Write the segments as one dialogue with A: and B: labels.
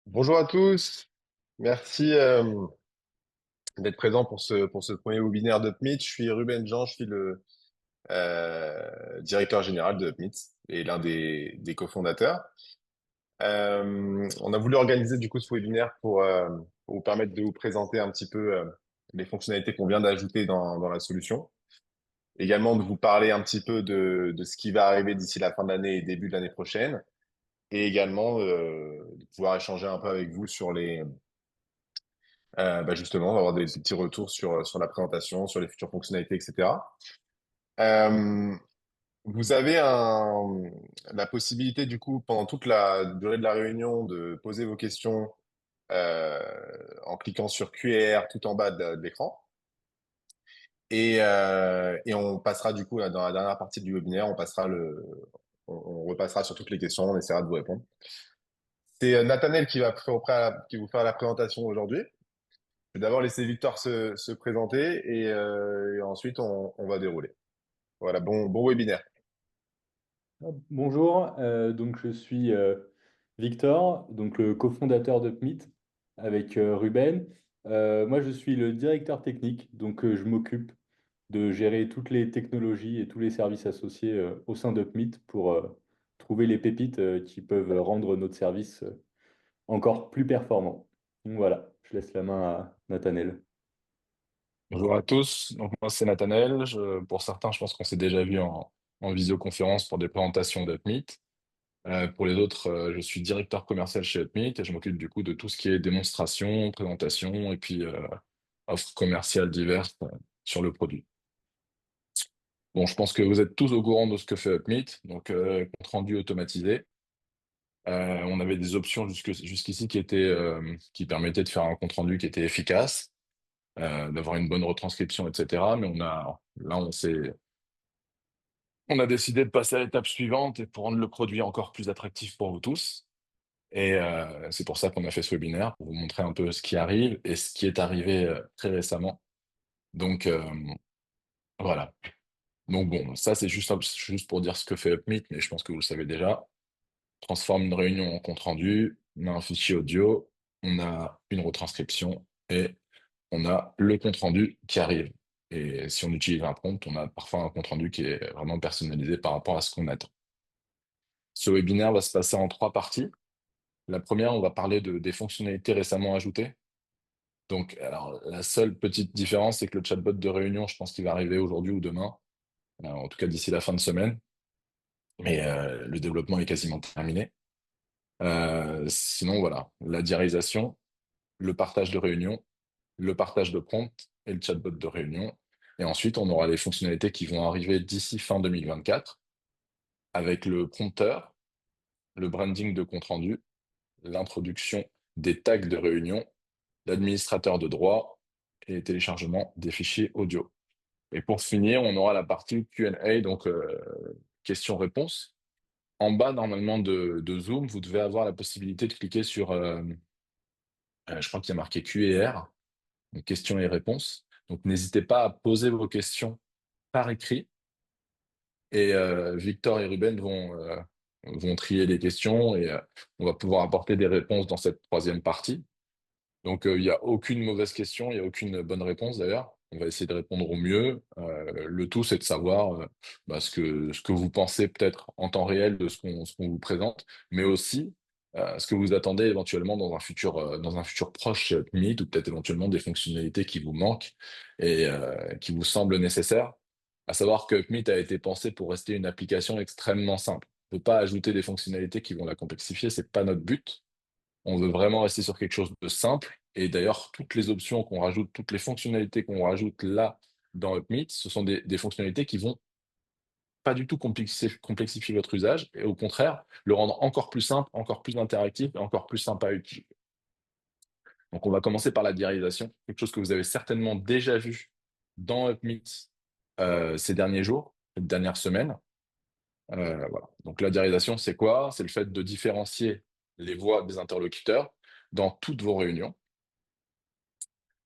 A: Bonjour à tous, merci d'être présent pour ce premier webinaire d'UpMeet. Je suis Ruben Jean, je suis le directeur général de UpMeet et l'un des cofondateurs. On a voulu organiser du coup ce webinaire pour vous permettre de vous présenter un petit peu les fonctionnalités qu'on vient d'ajouter dans la solution. Également de vous parler un petit peu de ce qui va arriver d'ici la fin de l'année et début de l'année prochaine. Et également de pouvoir échanger un peu avec vous sur justement, on va avoir des petits retours sur la présentation, sur les futures fonctionnalités, etc. Euh, Vous avez la possibilité, du coup, pendant toute la durée de la réunion, de poser vos questions euh, en cliquant sur QR tout en bas de l'écran. Et on passera, du coup, là, dans la dernière partie du webinaire, on repassera sur toutes les questions, on essaiera de vous répondre. C'est Nathanaël qui vous fera la présentation aujourd'hui. Je vais d'abord laisser Victor se présenter et ensuite on va dérouler. Voilà, bon webinaire.
B: Bonjour, donc je suis Victor, donc le cofondateur d'UpMeet avec Ruben. Moi, je suis le directeur technique, donc je m'occupe de gérer toutes les technologies et tous les services associés au sein d'UpMeet pour trouver les pépites qui peuvent rendre notre service encore plus performant. Donc voilà, je laisse la main à Nathanaël.
C: Bonjour à tous, donc moi c'est Nathanaël. Pour certains, je pense qu'on s'est déjà vu en visioconférence pour des présentations d'UpMeet. Pour les autres, je suis directeur commercial chez UpMeet et je m'occupe du coup de tout ce qui est démonstration, présentation et puis offres commerciales diverses sur le produit. Bon, je pense que vous êtes tous au courant de ce que fait UpMeet, donc compte rendu automatisé. On avait des options jusqu'ici qui permettaient de faire un compte rendu qui était efficace, d'avoir une bonne retranscription, etc. Mais on a décidé de passer à l'étape suivante et pour rendre le produit encore plus attractif pour vous tous. Et c'est pour ça qu'on a fait ce webinaire, pour vous montrer un peu ce qui arrive et ce qui est arrivé très récemment. Donc voilà. Donc bon, ça c'est juste pour dire ce que fait UpMeet, mais je pense que vous le savez déjà. On transforme une réunion en compte rendu, on a un fichier audio, on a une retranscription et on a le compte rendu qui arrive. Et si on utilise un prompt, on a parfois un compte rendu qui est vraiment personnalisé par rapport à ce qu'on attend. Ce webinaire va se passer en trois parties. La première, on va parler des fonctionnalités récemment ajoutées. Donc, alors, la seule petite différence, c'est que le chatbot de réunion, je pense qu'il va arriver aujourd'hui ou demain, en tout cas d'ici la fin de semaine. Mais le développement est quasiment terminé. Sinon, voilà, la diarisation, le partage de réunion, le partage de prompt et le chatbot de réunion. Et ensuite, on aura les fonctionnalités qui vont arriver d'ici fin 2024 avec le prompteur, le branding de compte rendu, l'introduction des tags de réunion, l'administrateur de droit et le téléchargement des fichiers audio. Et pour finir, on aura la partie Q&A, donc questions-réponses. En bas, normalement, de Zoom, vous devez avoir la possibilité de cliquer sur, je crois qu'il y a marqué Q&R, donc questions et réponses. Donc n'hésitez pas à poser vos questions par écrit et Victor et Ruben vont trier les questions et on va pouvoir apporter des réponses dans cette troisième partie. Donc, il n'y a aucune mauvaise question, il n'y a aucune bonne réponse d'ailleurs. On va essayer de répondre au mieux. Le tout, c'est de savoir ce que vous pensez peut-être en temps réel de ce qu'on vous présente, mais aussi ce que vous attendez éventuellement dans un futur proche chez Meet, ou peut-être éventuellement des fonctionnalités qui vous manquent et qui vous semblent nécessaires. À savoir que Meet a été pensé pour rester une application extrêmement simple. On ne peut pas ajouter des fonctionnalités qui vont la complexifier, c'est pas notre but. On veut vraiment rester sur quelque chose de simple. Et d'ailleurs, toutes les options qu'on rajoute, toutes les fonctionnalités qu'on rajoute là dans UpMeet, ce sont des fonctionnalités qui vont pas du tout complexifier votre usage et au contraire, le rendre encore plus simple, encore plus interactif et encore plus sympa à utiliser. Donc, on va commencer par la diarisation, quelque chose que vous avez certainement déjà vu dans UpMeet ces derniers jours, ces dernières semaines. Voilà. Donc, la diarisation, c'est quoi? C'est le fait de différencier les voix des interlocuteurs dans toutes vos réunions.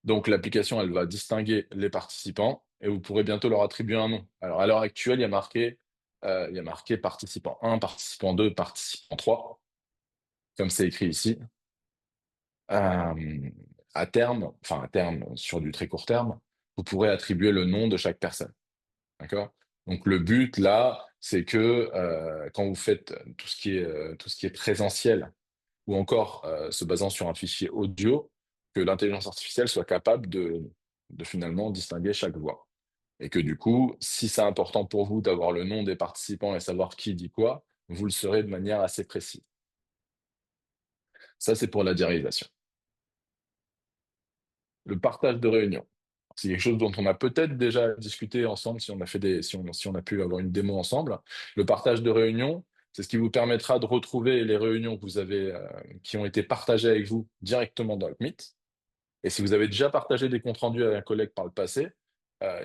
C: Donc l'application, elle va distinguer les participants et vous pourrez bientôt leur attribuer un nom. Alors à l'heure actuelle, il y a marqué participant 1, participant 2, participant 3, comme c'est écrit ici. euh, à terme, sur du très court terme, vous pourrez attribuer le nom de chaque personne. D'accord? Donc le but là, c'est que quand vous faites tout ce qui est présentiel ou encore se basant sur un fichier audio, que l'intelligence artificielle soit capable de finalement distinguer chaque voix. Et que du coup, si c'est important pour vous d'avoir le nom des participants et savoir qui dit quoi, vous le saurez de manière assez précise. Ça, c'est pour la diarisation. Le partage de réunion. C'est quelque chose dont on a peut-être déjà discuté ensemble si on a fait si on a pu avoir une démo ensemble. Le partage de réunion, c'est ce qui vous permettra de retrouver les réunions que vous avez, qui ont été partagées avec vous directement dans le Meet. Et si vous avez déjà partagé des comptes rendus avec un collègue par le passé,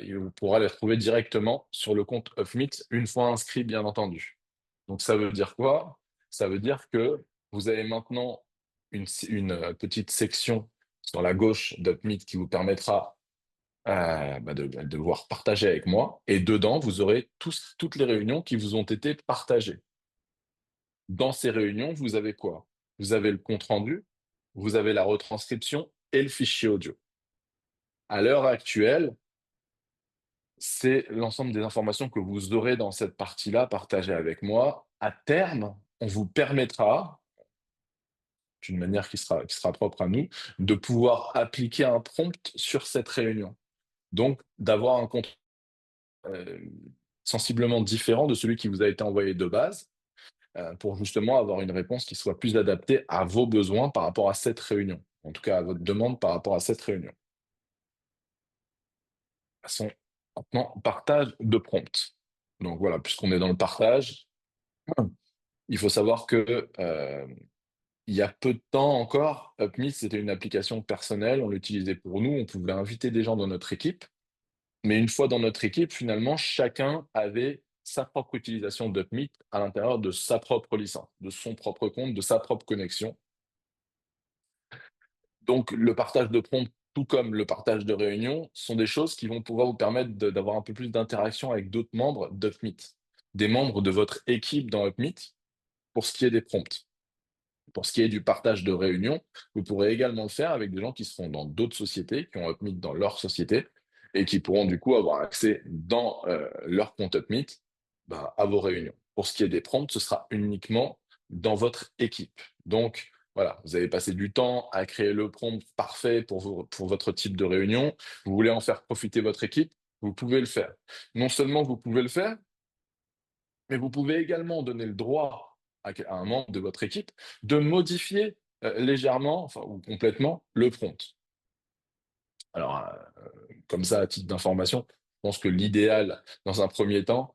C: il vous pourra les retrouver directement sur le compte UpMeet une fois inscrit, bien entendu. Donc ça veut dire quoi? Ça veut dire que vous avez maintenant une petite section sur la gauche d'UpMeet qui vous permettra de pouvoir partager avec moi. Et dedans, vous aurez toutes les réunions qui vous ont été partagées. Dans ces réunions, vous avez quoi? Vous avez le compte rendu, vous avez la retranscription et le fichier audio. À l'heure actuelle, c'est l'ensemble des informations que vous aurez dans cette partie-là partagée avec moi. À terme, on vous permettra, d'une manière qui sera propre à nous, de pouvoir appliquer un prompt sur cette réunion. Donc, d'avoir un compte euh, sensiblement différent de celui qui vous a été envoyé de base, pour justement avoir une réponse qui soit plus adaptée à vos besoins par rapport à cette réunion. En tout cas, à votre demande par rapport à cette réunion. Passons maintenant au partage de prompt. Donc voilà, puisqu'on est dans le partage, il faut savoir que il y a peu de temps encore, UpMeet, c'était une application personnelle, on l'utilisait pour nous, on pouvait inviter des gens dans notre équipe, mais une fois dans notre équipe, finalement, chacun avait sa propre utilisation d'UpMeet à l'intérieur de sa propre licence, de son propre compte, de sa propre connexion. Donc, le partage de prompt, tout comme le partage de réunion, sont des choses qui vont pouvoir vous permettre d'avoir un peu plus d'interaction avec d'autres membres d'UpMeet, des membres de votre équipe dans UpMeet, pour ce qui est des prompts. Pour ce qui est du partage de réunion, vous pourrez également le faire avec des gens qui seront dans d'autres sociétés, qui ont UpMeet dans leur société, et qui pourront du coup avoir accès dans leur compte UpMeet à vos réunions. Pour ce qui est des prompts, ce sera uniquement dans votre équipe. Donc, voilà, vous avez passé du temps à créer le prompt parfait pour votre type de réunion. Vous voulez en faire profiter votre équipe, vous pouvez le faire. Non seulement vous pouvez le faire, mais vous pouvez également donner le droit à un membre de votre équipe de modifier légèrement, enfin, ou complètement le prompt. Alors, comme ça, à titre d'information, je pense que l'idéal, dans un premier temps,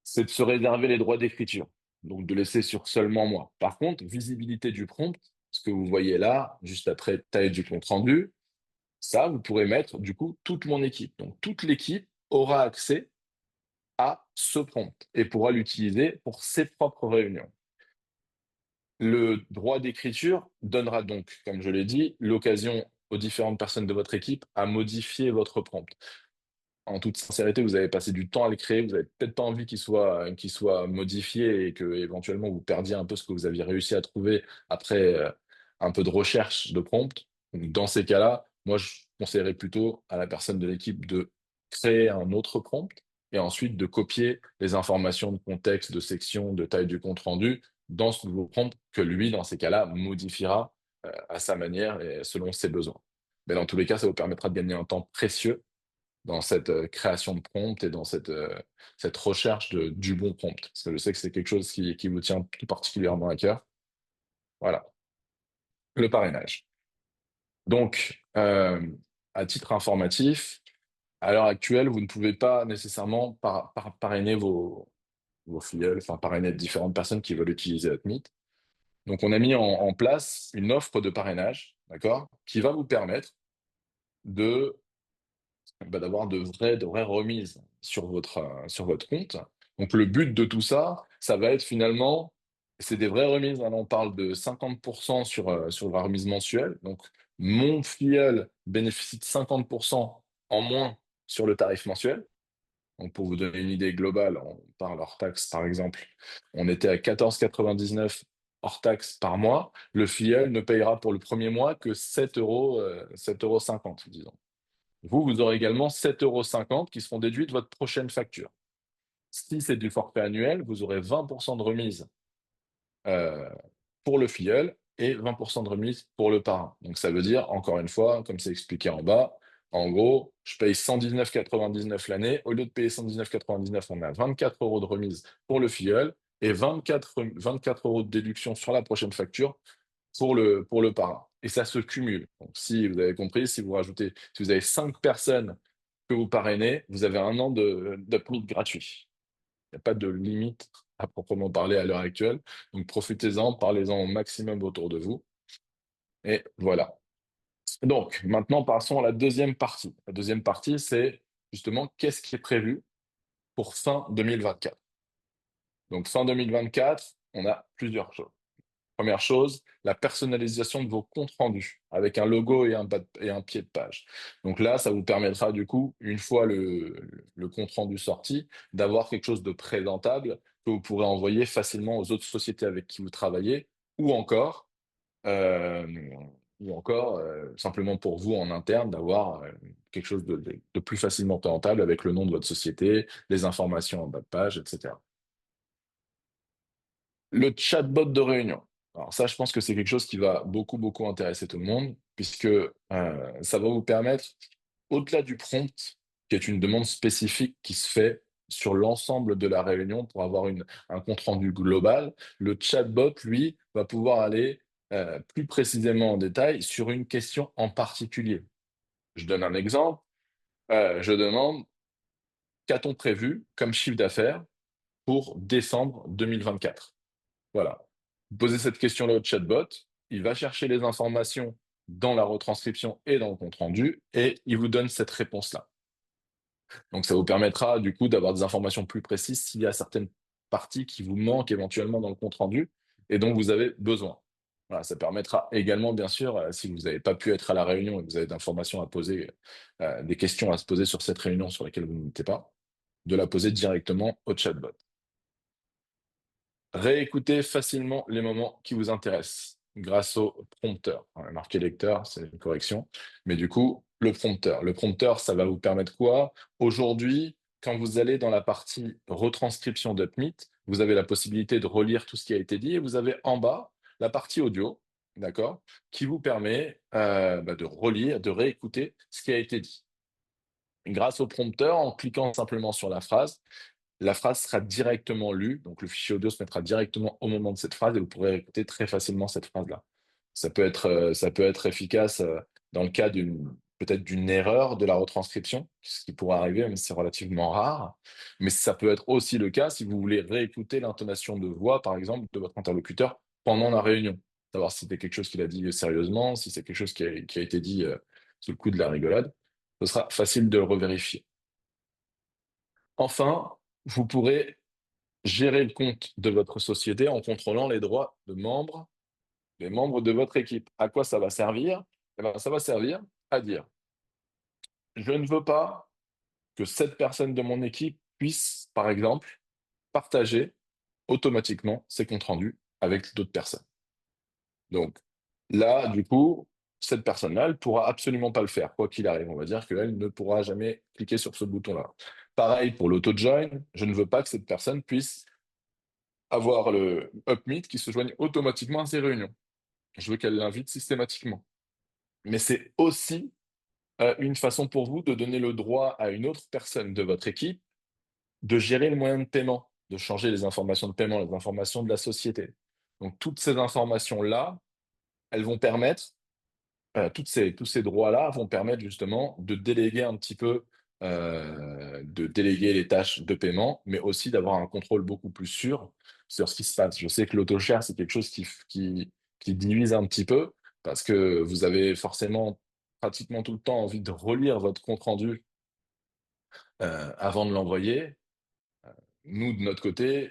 C: c'est de se réserver les droits d'écriture, donc de laisser sur seulement moi. Par contre, visibilité du prompt, ce que vous voyez là, juste après taille du compte rendu, ça, vous pourrez mettre du coup toute mon équipe. Donc, toute l'équipe aura accès à ce prompt et pourra l'utiliser pour ses propres réunions. Le droit d'écriture donnera donc, comme je l'ai dit, l'occasion aux différentes personnes de votre équipe à modifier votre prompt. En toute sincérité, vous avez passé du temps à le créer, vous n'avez peut-être pas envie qu'il soit modifié et que éventuellement vous perdiez un peu ce que vous aviez réussi à trouver après un peu de recherche de prompt. Donc, dans ces cas-là, moi, je conseillerais plutôt à la personne de l'équipe de créer un autre prompt et ensuite de copier les informations de contexte, de section, de taille du compte rendu dans ce nouveau prompt que lui, dans ces cas-là, modifiera à sa manière et selon ses besoins. Mais dans tous les cas, ça vous permettra de gagner un temps précieux dans cette création de prompt et dans cette recherche du bon prompt. Parce que je sais que c'est quelque chose qui vous tient tout particulièrement à cœur. Voilà, le parrainage. Donc, à titre informatif, à l'heure actuelle, vous ne pouvez pas nécessairement parrainer vos filleuls, enfin parrainer différentes personnes qui veulent utiliser Upmeet. Donc, on a mis en place une offre de parrainage, d'accord, qui va vous permettre de d'avoir de vraies remises sur votre compte. Donc le but de tout ça, ça va être finalement, c'est des vraies remises. Hein. On parle de 50% sur la remise mensuelle. Donc mon filleul bénéficie de 50% en moins sur le tarif mensuel. Donc pour vous donner une idée globale, on parle hors taxe par exemple, on était à 14,99 hors taxe par mois, le filleul ne payera pour le premier mois que 7,50 €, disons. Vous aurez également 7,50 € qui seront déduits de votre prochaine facture. Si c'est du forfait annuel, vous aurez 20% de remise euh, pour le filleul et 20% de remise pour le parrain. Donc ça veut dire, encore une fois, comme c'est expliqué en bas, en gros, je paye 119,99 € l'année. Au lieu de payer 119,99 €, on a 24 € de remise pour le filleul et 24 € de déduction sur la prochaine facture pour le parrain. Et ça se cumule. Donc, si vous avez compris, si vous avez 5 personnes que vous parrainez, vous avez un an d'upload gratuit. Il n'y a pas de limite à proprement parler à l'heure actuelle. Donc profitez-en, parlez-en au maximum autour de vous. Et voilà. Donc maintenant, passons à la deuxième partie. La deuxième partie, c'est justement qu'est-ce qui est prévu pour fin 2024. Donc fin 2024, on a plusieurs choses. Première chose, la personnalisation de vos comptes rendus avec un logo et un pied de page. Donc là, ça vous permettra du coup, une fois le compte rendu sorti, d'avoir quelque chose de présentable que vous pourrez envoyer facilement aux autres sociétés avec qui vous travaillez ou encore, euh, simplement pour vous en interne, d'avoir quelque chose de plus facilement présentable avec le nom de votre société, les informations en bas de page, etc. Le chatbot de réunion. Alors ça, je pense que c'est quelque chose qui va beaucoup, beaucoup intéresser tout le monde, puisque ça va vous permettre, au-delà du prompt, qui est une demande spécifique qui se fait sur l'ensemble de la réunion pour avoir un compte-rendu global, le chatbot, lui, va pouvoir aller plus précisément en détail sur une question en particulier. Je donne un exemple. Je demande, qu'a-t-on prévu comme chiffre d'affaires pour décembre 2024? Voilà. Vous posez cette question-là au chatbot, il va chercher les informations dans la retranscription et dans le compte-rendu, et il vous donne cette réponse-là. Donc ça vous permettra du coup d'avoir des informations plus précises s'il y a certaines parties qui vous manquent éventuellement dans le compte-rendu et dont vous avez besoin. Voilà, ça permettra également, bien sûr, si vous n'avez pas pu être à la réunion et que vous avez d'informations à poser, des questions à se poser sur cette réunion sur laquelle vous n'étiez pas, de la poser directement au chatbot. Réécoutez facilement les moments qui vous intéressent grâce au prompteur. On a marqué lecteur, c'est une correction. Mais du coup, le prompteur. Le prompteur, ça va vous permettre quoi? Aujourd'hui, quand vous allez dans la partie retranscription d'Upmeet, vous avez la possibilité de relire tout ce qui a été dit et vous avez en bas la partie audio, d'accord, qui vous permet de relire, de réécouter ce qui a été dit. Grâce au prompteur, en cliquant simplement sur la phrase sera directement lue, donc le fichier audio se mettra directement au moment de cette phrase et vous pourrez écouter très facilement cette phrase-là. Ça peut être efficace dans le cas peut-être d'une erreur de la retranscription, ce qui pourrait arriver, mais c'est relativement rare. Mais ça peut être aussi le cas si vous voulez réécouter l'intonation de voix, par exemple, de votre interlocuteur pendant la réunion. Savoir si c'était quelque chose qu'il a dit sérieusement, si c'est quelque chose qui a été dit sous le coup de la rigolade. Ce sera facile de le revérifier. Enfin, vous pourrez gérer le compte de votre société en contrôlant les droits des membres de votre équipe. À quoi ça va servir? Eh ben, ça va servir à dire, je ne veux pas que cette personne de mon équipe puisse, par exemple, partager automatiquement ses comptes rendus avec d'autres personnes. Donc là, du coup, cette personne-là, elle ne pourra absolument pas le faire, quoi qu'il arrive. On va dire qu'elle ne pourra jamais cliquer sur ce bouton-là. Pareil pour l'auto-join, je ne veux pas que cette personne puisse avoir le Upmeet qui se joigne automatiquement à ses réunions. Je veux qu'elle l'invite systématiquement. Mais c'est aussi une façon pour vous de donner le droit à une autre personne de votre équipe de gérer le moyen de paiement, de changer les informations de paiement, les informations de la société. Donc toutes ces informations-là, elles vont permettre, tous ces droits-là vont permettre justement de déléguer un petit peu, de déléguer les tâches de paiement, mais aussi d'avoir un contrôle beaucoup plus sûr sur ce qui se passe. Je sais que l'auto-share, c'est quelque chose qui divise un petit peu, parce que vous avez forcément pratiquement tout le temps envie de relire votre compte-rendu avant de l'envoyer. Nous, de notre côté,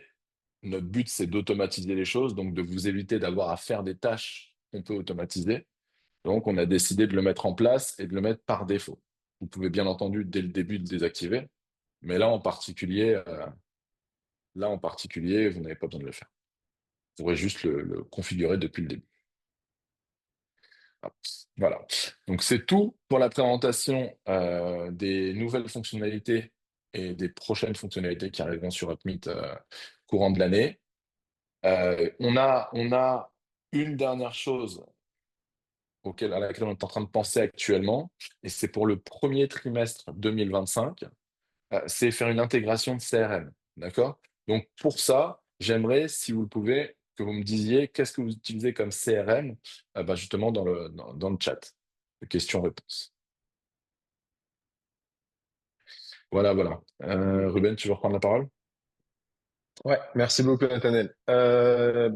C: notre but, c'est d'automatiser les choses, donc de vous éviter d'avoir à faire des tâches qu'on peut automatiser. Donc, on a décidé de le mettre en place et de le mettre par défaut. Vous pouvez bien entendu, dès le début, le désactiver, mais là en particulier, vous n'avez pas besoin de le faire. Vous pourrez juste le configurer depuis le début. Hop, voilà. Donc, c'est tout pour la présentation des nouvelles fonctionnalités et des prochaines fonctionnalités qui arriveront sur UpMeet courant de l'année. On a une dernière chose à laquelle on est en train de penser actuellement, et c'est pour le premier trimestre 2025, c'est faire une intégration de CRM. D'accord? Donc, pour ça, j'aimerais, si vous le pouvez, que vous me disiez qu'est-ce que vous utilisez comme CRM, justement dans le chat, de questions-réponses. Voilà, voilà. Ruben, tu veux reprendre la parole?
A: Ouais, merci beaucoup, Nathaniel.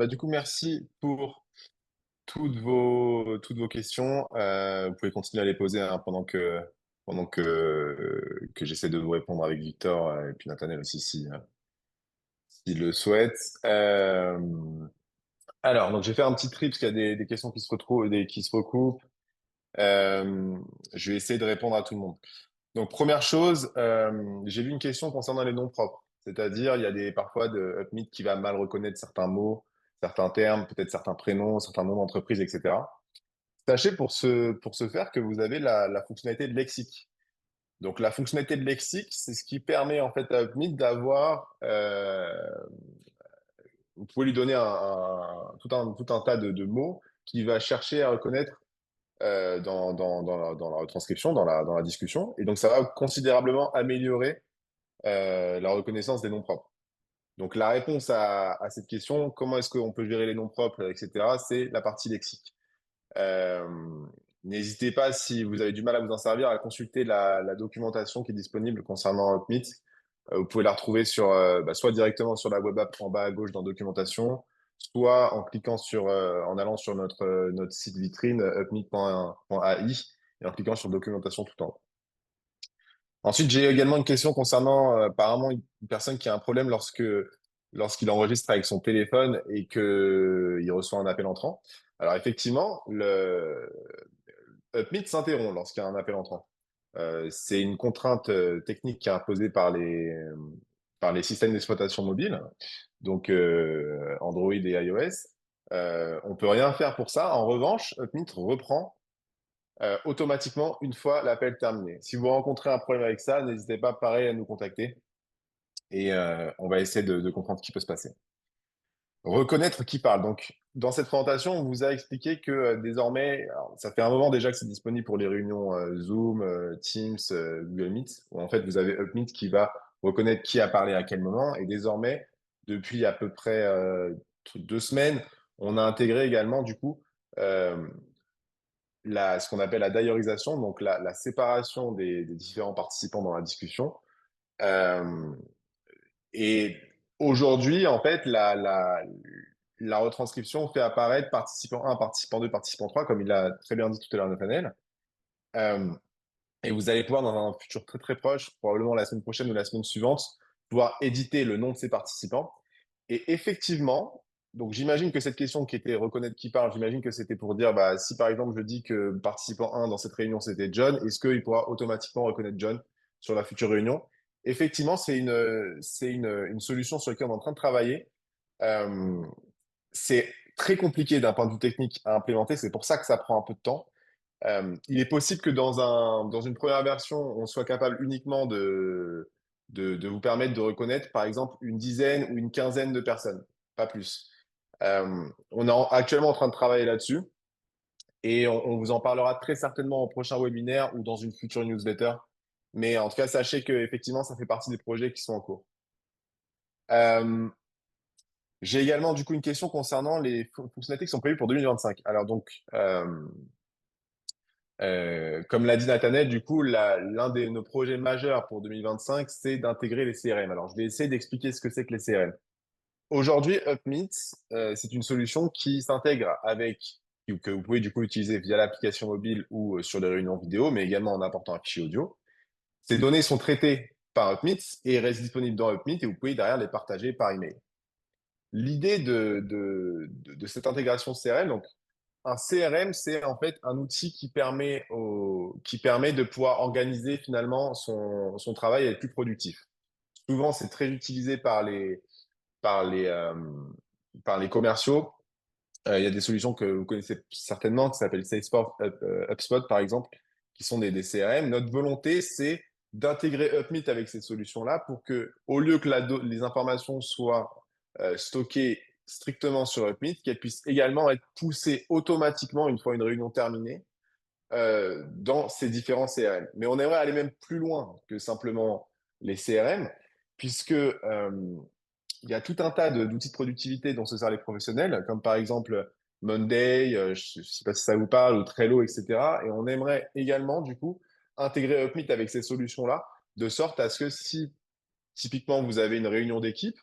A: Du coup, merci pour toutes vos questions. Vous pouvez continuer à les poser hein, pendant que j'essaie de vous répondre avec Victor et puis Nathaniel aussi s'il le souhaite. Alors, donc j'ai fait un petit tri parce qu'il y a des questions qui se retrouvent, qui se recoupent. Euh, je vais essayer de répondre à tout le monde. Donc, première chose, j'ai vu une question concernant les noms propres. C'est-à-dire, il y a parfois de Upmeet qui va mal reconnaître certains mots, certains termes, peut-être certains prénoms, certains noms d'entreprise, etc. Sachez pour ce faire que vous avez la fonctionnalité de lexique. Donc, la fonctionnalité de lexique, c'est ce qui permet en fait à Upmeet d'avoir, vous pouvez lui donner tout un tas de mots qu'il va chercher à reconnaître dans la retranscription, dans la discussion. Et donc, ça va considérablement améliorer la reconnaissance des noms propres. Donc, la réponse à cette question, comment est-ce qu'on peut gérer les noms propres, etc., c'est la partie lexique. Euh, N'hésitez pas, si vous avez du mal à vous en servir, à consulter la documentation qui est disponible concernant Upmeet. Vous pouvez la retrouver soit directement sur la web app en bas à gauche dans documentation, soit en allant sur notre site vitrine upmeet.ai et en cliquant sur documentation tout en haut. Ensuite, j'ai également une question concernant apparemment une personne qui a un problème lorsqu'il enregistre avec son téléphone et qu'il reçoit un appel entrant. Alors effectivement, le Upmeet s'interrompt lorsqu'il y a un appel entrant. C'est une contrainte technique qui est imposée par les systèmes d'exploitation mobile, donc Android et iOS. On peut rien faire pour ça. En revanche, Upmeet reprend automatiquement une fois l'appel terminé. Si vous rencontrez un problème avec ça, n'hésitez pas, pareil, à nous contacter et on va essayer de comprendre ce qui peut se passer. Reconnaître qui parle. Donc, dans cette présentation, on vous a expliqué que désormais, alors, ça fait un moment déjà que c'est disponible pour les réunions Zoom, Teams, Google Meet, où en fait vous avez Upmeet qui va reconnaître qui a parlé à quel moment. Et désormais, depuis à peu près 2 semaines, on a intégré également du coup euh, ce qu'on appelle la diarisation, donc la séparation des différents participants dans la discussion. Euh, et aujourd'hui, en fait, la retranscription fait apparaître participant 1, participant 2, participant 3, comme il a très bien dit tout à l'heure Nathaniel. Euh, et vous allez pouvoir, dans un futur très très proche, probablement la semaine prochaine ou la semaine suivante, pouvoir éditer le nom de ces participants. Et effectivement, donc j'imagine que cette question qui était reconnaître qui parle, j'imagine que c'était pour dire, bah, si par exemple je dis que participant 1 dans cette réunion c'était John, est-ce qu'il pourra automatiquement reconnaître John sur la future réunion? Effectivement, c'est une solution sur laquelle on est en train de travailler. Euh, c'est très compliqué d'un point de vue technique à implémenter, c'est pour ça que ça prend un peu de temps. Il est possible que dans une première version, on soit capable uniquement de vous permettre de reconnaître, par exemple, une dizaine ou une quinzaine de personnes, pas plus. On est actuellement en train de travailler là-dessus et on vous en parlera très certainement au prochain webinaire ou dans une future newsletter. Mais en tout cas, sachez que effectivement, ça fait partie des projets qui sont en cours. Euh, j'ai également du coup une question concernant les fonctionnalités qui sont prévues pour 2025. Alors donc, comme l'a dit Nathanel, du coup, l'un de nos projets majeurs pour 2025, c'est d'intégrer les CRM. Alors, je vais essayer d'expliquer ce que c'est que les CRM. Aujourd'hui, Upmeet, c'est une solution qui s'intègre que vous pouvez du coup utiliser via l'application mobile ou sur les réunions vidéo, mais également en apportant un fichier audio. Ces données sont traitées par Upmeet et restent disponibles dans Upmeet et vous pouvez derrière les partager par email. L'idée de cette intégration CRM, donc un CRM, c'est en fait un outil qui permet de pouvoir organiser finalement son travail et être plus productif. Souvent, c'est très utilisé par les, par les commerciaux. Il y a des solutions que vous connaissez certainement qui s'appellent Salesforce, HubSpot par exemple, qui sont des CRM. Notre volonté, c'est d'intégrer UpMeet avec ces solutions-là pour que, au lieu que les informations soient stockées strictement sur UpMeet, qu'elles puissent également être poussées automatiquement une fois une réunion terminée dans ces différents CRM. Mais on aimerait aller même plus loin que simplement les CRM, puisque il y a tout un tas d'outils de productivité dont se servent les professionnels, comme par exemple Monday, je ne sais pas si ça vous parle, ou Trello, etc. Et on aimerait également, du coup, intégrer UpMeet avec ces solutions-là, de sorte à ce que si, typiquement, vous avez une réunion d'équipe,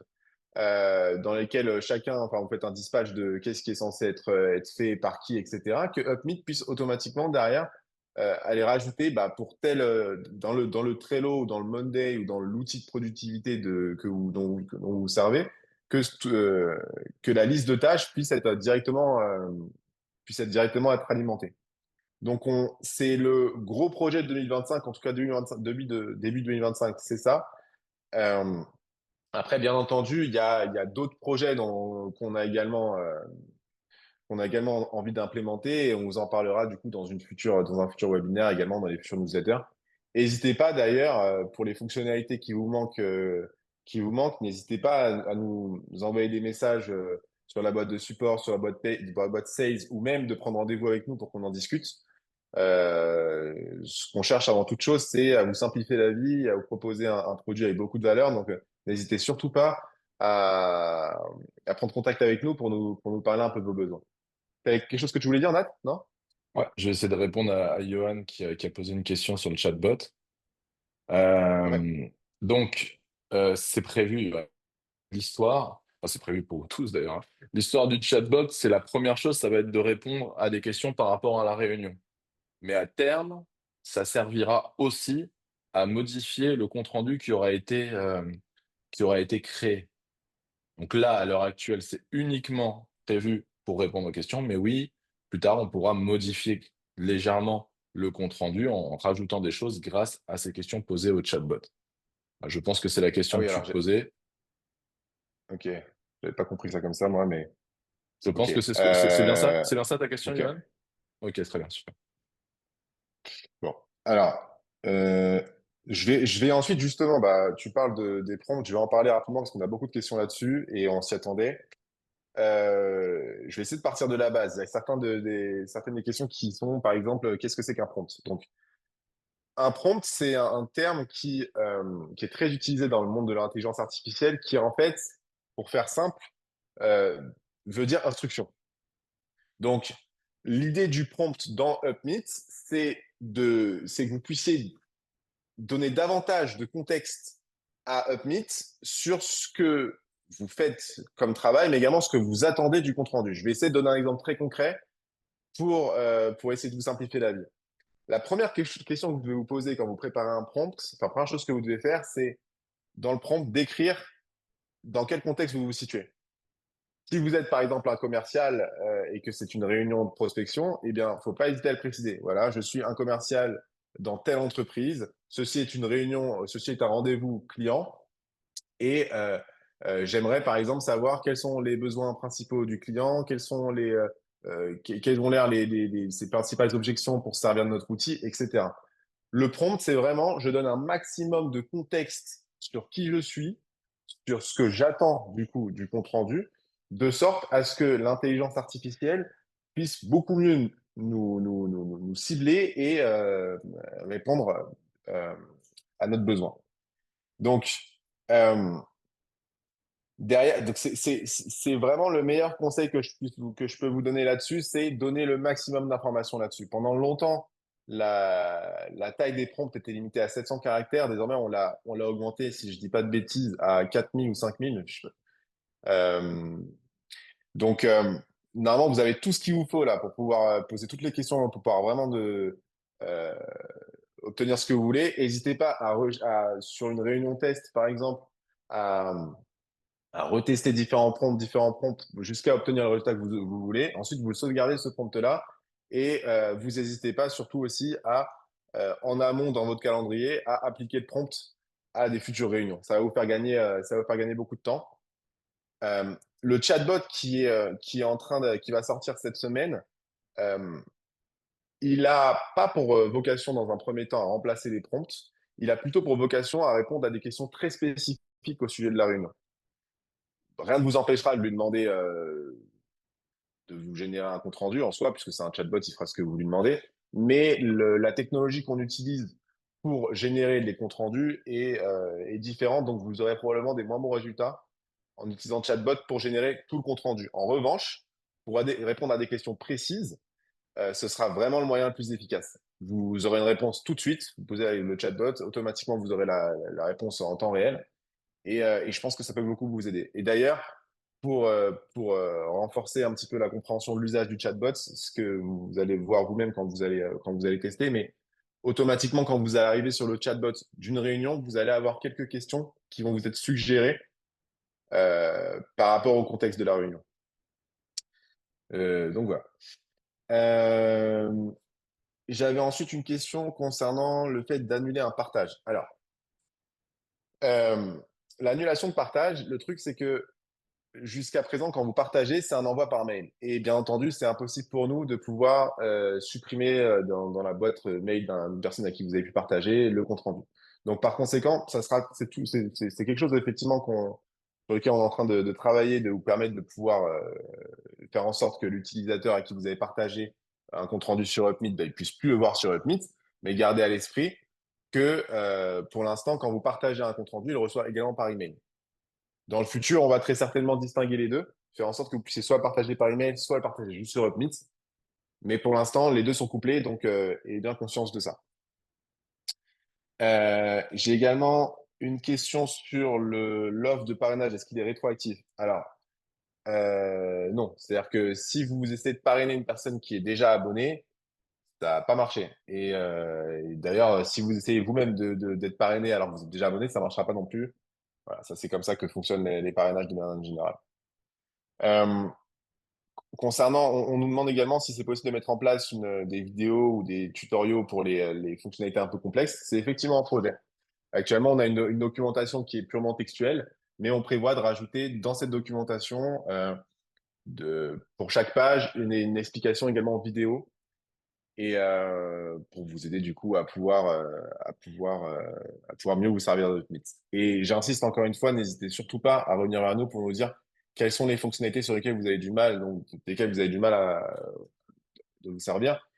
A: dans lesquelles chacun, enfin, vous faites un dispatch de qu'est-ce qui est censé être fait par qui, etc., que UpMeet puisse automatiquement, derrière, aller rajouter pour tel, dans le Trello ou dans le Monday ou dans l'outil de productivité dont vous servez, que, que la liste de tâches puisse être directement être alimentée. Donc, c'est le gros projet de 2025, en tout cas 2025, début 2025, c'est ça. Euh, Après, bien entendu, il y a d'autres projets qu'on a également envie d'implémenter et on vous en parlera du coup dans un futur webinaire également dans les futurs newsletters. N'hésitez pas d'ailleurs pour les fonctionnalités qui vous manquent, n'hésitez pas à nous envoyer des messages sur la boîte de support, sur la boîte sales ou même de prendre rendez-vous avec nous pour qu'on en discute. Ce qu'on cherche avant toute chose, c'est à vous simplifier la vie, à vous proposer un produit avec beaucoup de valeur. Donc, n'hésitez surtout pas à, à prendre contact avec nous pour nous parler un peu de vos besoins. T'avais quelque chose que tu voulais dire, Nat? Non?
C: Ouais, je vais essayer de répondre à Johan qui a posé une question sur le chatbot.
A: Ouais.
C: Euh, donc, c'est prévu, l'histoire, enfin, c'est prévu pour vous tous d'ailleurs, hein. L'histoire du chatbot, c'est la première chose, ça va être de répondre à des questions par rapport à la réunion. Mais à terme, ça servira aussi à modifier le compte-rendu qui aura été créé. Donc là, à l'heure actuelle, c'est uniquement prévu pour répondre aux questions, mais oui, plus tard, on pourra modifier légèrement le compte-rendu en rajoutant des choses grâce à ces questions posées au chatbot. Je pense que c'est la
A: Ah
C: question que
A: oui,
C: tu
A: alors,
C: te posais.
A: ok. J'avais pas compris ça comme ça, moi, mais
C: Je
A: ok.
C: pense que c'est bien ça? C'est bien ça ta question,
A: Ok.
C: Johan? Ok, très bien, super.
A: Bon. Alors, je vais ensuite, justement, tu parles des prompts, je vais en parler rapidement parce qu'on a beaucoup de questions là-dessus et on s'y attendait. Je vais essayer de partir de la base. Il y a certaines des questions qui sont, par exemple, qu'est-ce que c'est qu'un prompt? Donc, un prompt, c'est un terme qui est très utilisé dans le monde de l'intelligence artificielle, qui en fait, pour faire simple, euh, veut dire instruction. Donc, l'idée du prompt dans UpMeet, c'est que vous puissiez donner davantage de contexte à UpMeet sur ce que vous faites comme travail, mais également ce que vous attendez du compte rendu. Je vais essayer de donner un exemple très concret pour essayer de vous simplifier la vie. La première question que vous devez vous poser quand vous préparez un prompt, enfin, la première chose que vous devez faire, c'est dans le prompt d'écrire dans quel contexte vous vous situez. Si vous êtes par exemple un commercial et que c'est une réunion de prospection, eh bien, faut pas hésiter à le préciser. Voilà, je suis un commercial dans telle entreprise. Ceci est une réunion, ceci est un rendez-vous client et j'aimerais par exemple savoir quels sont les besoins principaux du client, quelles vont l'air ses principales objections pour se servir de notre outil, etc. Le prompt, c'est vraiment, je donne un maximum de contexte sur qui je suis, sur ce que j'attends du coup du compte rendu, de sorte à ce que l'intelligence artificielle puisse beaucoup mieux nous cibler et répondre euh, à notre besoin. Donc, euh, derrière, donc c'est vraiment le meilleur conseil que je peux vous donner là-dessus, c'est donner le maximum d'informations là-dessus. Pendant longtemps, la taille des prompts était limitée à 700 caractères. Désormais, on l'a augmenté, si je dis pas de bêtises, à 4000 ou 5000. Euh, donc, normalement, vous avez tout ce qu'il vous faut là pour pouvoir poser toutes les questions, pour pouvoir vraiment euh, obtenir ce que vous voulez. N'hésitez pas sur une réunion test, par exemple, à, à retester différents prompts jusqu'à obtenir le résultat que vous voulez. Ensuite, vous sauvegardez ce prompt-là et vous n'hésitez pas surtout aussi en amont dans votre calendrier, à appliquer le prompt à des futures réunions. Ça va vous faire gagner beaucoup de temps. Le chatbot qui va sortir cette semaine, euh, il a pas pour vocation dans un premier temps à remplacer les prompts, il a plutôt pour vocation à répondre à des questions très spécifiques au sujet de la réunion. Rien ne vous empêchera de lui demander de vous générer un compte rendu en soi, puisque c'est un chatbot, il fera ce que vous lui demandez. Mais la technologie qu'on utilise pour générer les comptes rendus est différente, donc vous aurez probablement des moins bons résultats en utilisant chatbot pour générer tout le compte rendu. En revanche, pour répondre à des questions précises, ce sera vraiment le moyen le plus efficace. Vous aurez une réponse tout de suite, vous posez le chatbot, automatiquement vous aurez la réponse en temps réel. Et je pense que ça peut beaucoup vous aider. Et d'ailleurs, pour renforcer un petit peu la compréhension de l'usage du chatbot, ce que vous allez voir vous-même quand vous allez tester, mais automatiquement, quand vous allez arriver sur le chatbot d'une réunion, vous allez avoir quelques questions qui vont vous être suggérées par rapport au contexte de la réunion. Donc voilà. Euh, J'avais ensuite une question concernant le fait d'annuler un partage. Alors, euh, l'annulation de partage, le truc, c'est que jusqu'à présent, quand vous partagez, c'est un envoi par mail. Et bien entendu, c'est impossible pour nous de pouvoir supprimer dans la boîte mail d'une personne à qui vous avez pu partager le compte rendu. Donc, par conséquent, c'est quelque chose effectivement sur lequel on est en train de travailler, de vous permettre de pouvoir faire en sorte que l'utilisateur à qui vous avez partagé un compte rendu sur Upmeet, ben, il puisse plus le voir sur Upmeet, mais gardez à l'esprit que pour l'instant, quand vous partagez un compte rendu, il le reçoit également par email. Dans le futur, on va très certainement distinguer les deux, faire en sorte que vous puissiez soit le partager par email, soit le partager juste sur Upmeet. Mais pour l'instant, les deux sont couplés, donc ayez bien conscience de ça. J'ai également une question sur l'offre de parrainage. Est-ce qu'il est rétroactif? Alors, non. C'est-à-dire que si vous essayez de parrainer une personne qui est déjà abonnée, ça va pas marcher. Et d'ailleurs, si vous essayez vous-même d'être parrainé alors que vous êtes déjà abonné, ça marchera pas non plus. Voilà, ça c'est comme ça que fonctionnent les parrainages de manière générale. Euh, Concernant, on nous demande également si c'est possible de mettre en place des vidéos ou des tutoriaux pour les fonctionnalités un peu complexes. C'est effectivement un projet. Actuellement, on a une documentation qui est purement textuelle, mais on prévoit de rajouter dans cette documentation, pour chaque page, une explication également en vidéo et pour vous aider du coup à pouvoir mieux vous servir de votre mythe. Et j'insiste encore une fois, n'hésitez surtout pas à revenir vers nous pour nous dire quelles sont les fonctionnalités sur lesquelles vous avez du mal, donc desquelles vous avez du mal de vous servir.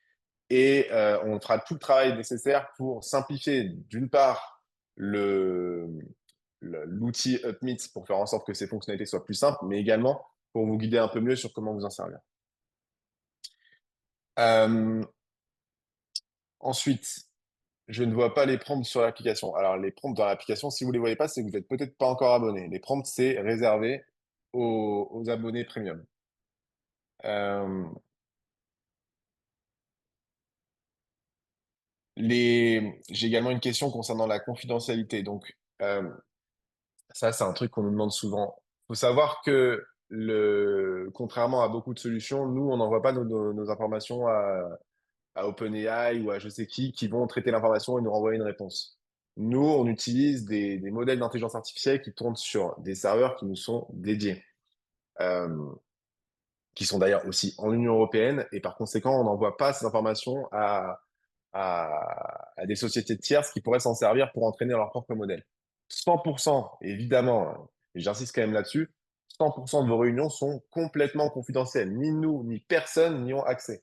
A: Et on fera tout le travail nécessaire pour simplifier d'une part le, l'outil UpMeet pour faire en sorte que ces fonctionnalités soient plus simples, mais également pour vous guider un peu mieux sur comment vous en servir. Euh, Ensuite, je ne vois pas les prompts sur l'application. Alors, les prompts dans l'application, si vous ne les voyez pas, c'est que vous n'êtes peut-être pas encore abonné. Les prompts, c'est réservé aux abonnés premium. Euh, J'ai également une question concernant la confidentialité. Donc, ça, c'est un truc qu'on nous demande souvent. Il faut savoir que contrairement à beaucoup de solutions, nous, on n'envoie pas nos informations à OpenAI ou à je sais qui vont traiter l'information et nous renvoyer une réponse. Nous, on utilise des modèles d'intelligence artificielle qui tournent sur des serveurs qui nous sont dédiés, euh, qui sont d'ailleurs aussi en Union européenne, et par conséquent, on n'envoie pas ces informations à des sociétés tierces qui pourraient s'en servir pour entraîner leur propre modèle. 100%, évidemment, hein, et j'insiste quand même là-dessus, 100% de vos réunions sont complètement confidentielles. Ni nous, ni personne n'y ont accès.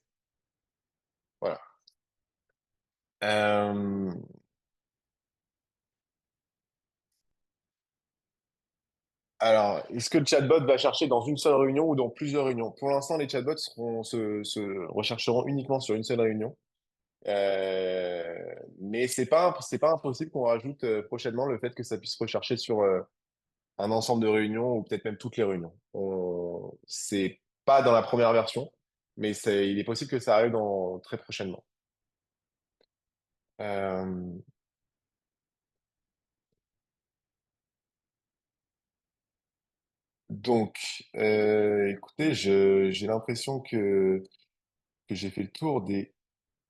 A: Voilà. Euh, Alors, est-ce que le chatbot va chercher dans une seule réunion ou dans plusieurs réunions? Pour l'instant, les chatbots se rechercheront uniquement sur une seule réunion. Euh, mais c'est pas impossible qu'on rajoute prochainement le fait que ça puisse rechercher sur un ensemble de réunions ou peut-être même toutes les réunions. C'est pas dans la première version, mais il est possible que ça arrive très prochainement. Euh, Écoutez, j'ai l'impression que j'ai fait le tour des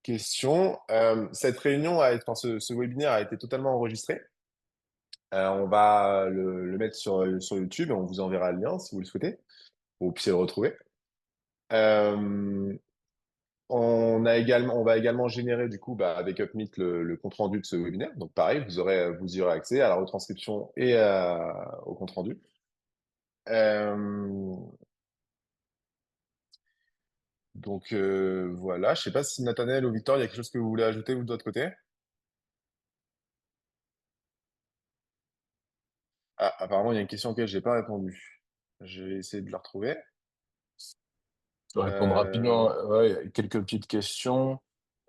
A: question. Cette réunion enfin, ce webinaire a été totalement enregistré. On va le mettre sur YouTube et on vous enverra le lien si vous le souhaitez, pour que vous puissiez le retrouver. Euh, on va également générer du coup avec UpMeet le compte rendu de ce webinaire. Donc pareil, vous y aurez accès à la retranscription et au compte rendu. Euh, voilà, je sais pas si Nathanaël ou Victor, il y a quelque chose que vous voulez ajouter vous de votre côté. Ah, apparemment, il y a une question auquel j'ai pas répondu. Je vais essayer de la retrouver.
C: Je vais répondre rapidement.
A: Euh,
C: Ouais, quelques petites questions.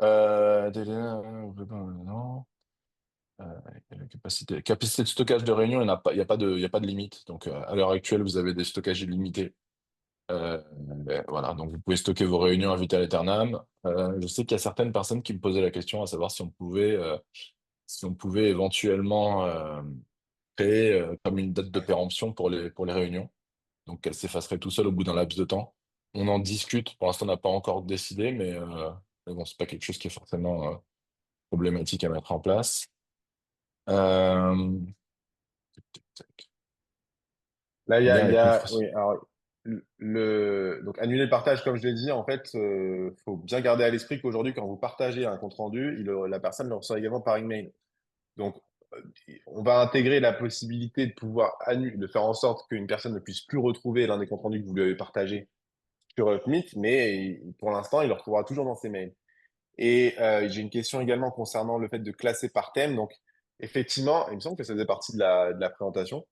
C: Non. Euh, capacité de stockage de réunion, il y a pas il y a pas de limite. Donc, à l'heure actuelle, vous avez des stockages illimités. Voilà, donc vous pouvez stocker vos réunions à vitam aeternam. Je sais qu'il y a certaines personnes qui me posaient la question à savoir si on pouvait éventuellement créer comme une date de
A: ouais.
C: péremption pour les réunions, donc qu'elles s'effaceraient tout seul au bout d'un laps de temps. On en discute, pour l'instant on n'a pas encore décidé, mais bon, c'est pas quelque chose qui est forcément problématique à mettre en place. Euh,
A: Là,
C: Lien avec
A: oui,
C: Microsoft.
A: alors, donc annuler le partage, comme je l'ai dit, en fait, faut bien garder à l'esprit qu'aujourd'hui, quand vous partagez un compte rendu, la personne le reçoit également par email. Donc, euh, on va intégrer la possibilité de pouvoir annuler, de faire en sorte qu'une personne ne puisse plus retrouver l'un des comptes rendus que vous lui avez partagé sur Meet, mais pour l'instant, il le retrouvera toujours dans ses mails. Et j'ai une question également concernant le fait de classer par thème. Donc, effectivement, il me semble que ça faisait partie de la présentation.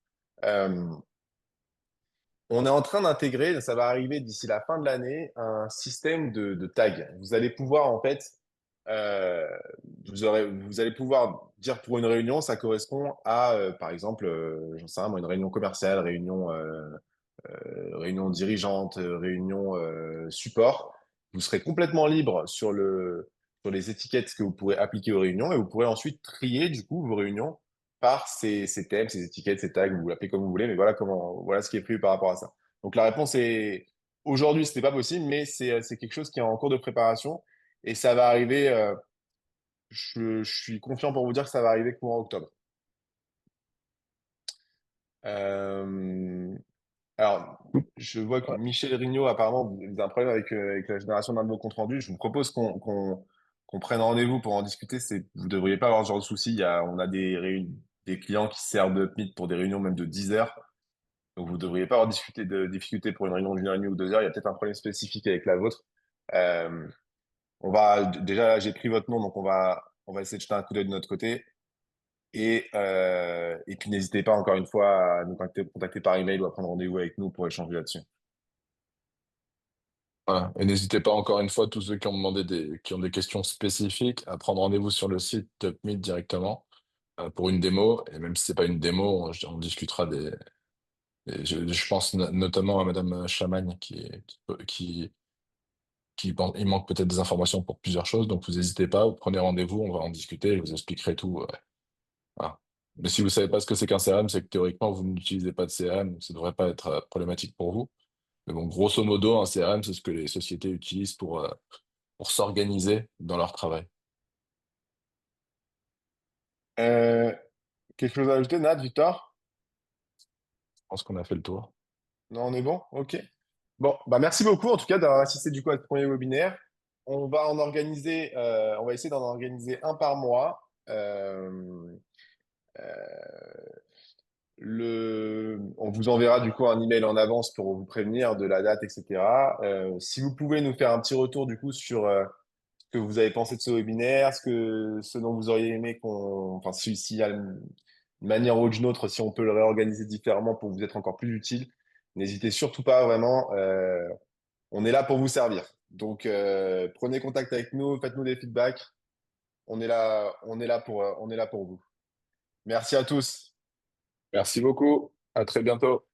A: Euh, on est en train d'intégrer, ça va arriver d'ici la fin de l'année, un système de tags. Vous allez pouvoir, en fait, euh, vous allez pouvoir dire pour une réunion, ça correspond à, par exemple, j'en sais rien, moi, une réunion commerciale, réunion dirigeante, réunion support. Vous serez complètement libre sur les étiquettes que vous pourrez appliquer aux réunions et vous pourrez ensuite trier, du coup, vos réunions par ces thèmes, ces étiquettes, ces tags, vous l'appelez comme vous voulez, mais voilà ce qui est prévu par rapport à ça. Donc la réponse est aujourd'hui, ce n'est pas possible, mais c'est quelque chose qui est en cours de préparation et ça va arriver. Je suis confiant pour vous dire que ça va arriver courant octobre. Euh, alors, je vois que
C: Ouais.
A: Michel Rignot, apparemment, vous avez un problème avec la génération d'un de vos comptes rendus. Je vous propose qu'on prenne rendez-vous pour en discuter. Vous ne devriez pas avoir ce genre de souci. On a des clients qui se servent de Meet pour des réunions même de 10 heures. Donc, vous ne devriez pas avoir discuté de difficulté pour une réunion d'une heure et demie ou 2 heures. Il y a peut-être un problème spécifique avec la vôtre. Euh, déjà, là, j'ai pris votre nom, donc on va essayer de jeter un coup d'œil de notre côté. Et puis, n'hésitez pas encore une fois à nous contacter par email ou à prendre rendez-vous avec nous pour échanger là-dessus.
C: Voilà. Et n'hésitez pas encore une fois, tous ceux qui ont qui ont des questions spécifiques, à prendre rendez-vous sur le site TopMeet directement pour une démo. Et même si c'est pas une démo, on discutera je pense notamment à Madame Chamagne il manque peut-être des informations pour plusieurs choses. Donc vous n'hésitez pas, vous prenez rendez-vous, on va en discuter, je vous expliquerai tout. Voilà. Mais si vous savez pas ce que c'est qu'un CRM, c'est que théoriquement vous n'utilisez pas de CRM, donc ça devrait pas être problématique pour vous. Mais bon, grosso modo, un CRM, c'est ce que les sociétés utilisent pour s'organiser dans leur travail.
A: Euh, Quelque chose à ajouter, Nat, Victor?
C: Je pense qu'on a fait le tour.
A: Non, on est bon? Ok. Bon, bah merci beaucoup en tout cas d'avoir assisté du coup à ce premier webinaire. On va essayer d'en organiser un par mois. Euh, on vous enverra du coup un email en avance pour vous prévenir de la date, etc. Si vous pouvez nous faire un petit retour du coup sur ce que vous avez pensé de ce webinaire, ce dont vous auriez aimé enfin, s'il y a une manière ou d'une autre, si on peut le réorganiser différemment pour vous être encore plus utile, n'hésitez surtout pas vraiment. On est là pour vous servir. Donc, prenez contact avec nous, faites-nous des feedbacks. On est là pour vous. Merci à tous.
C: Merci beaucoup. À très bientôt.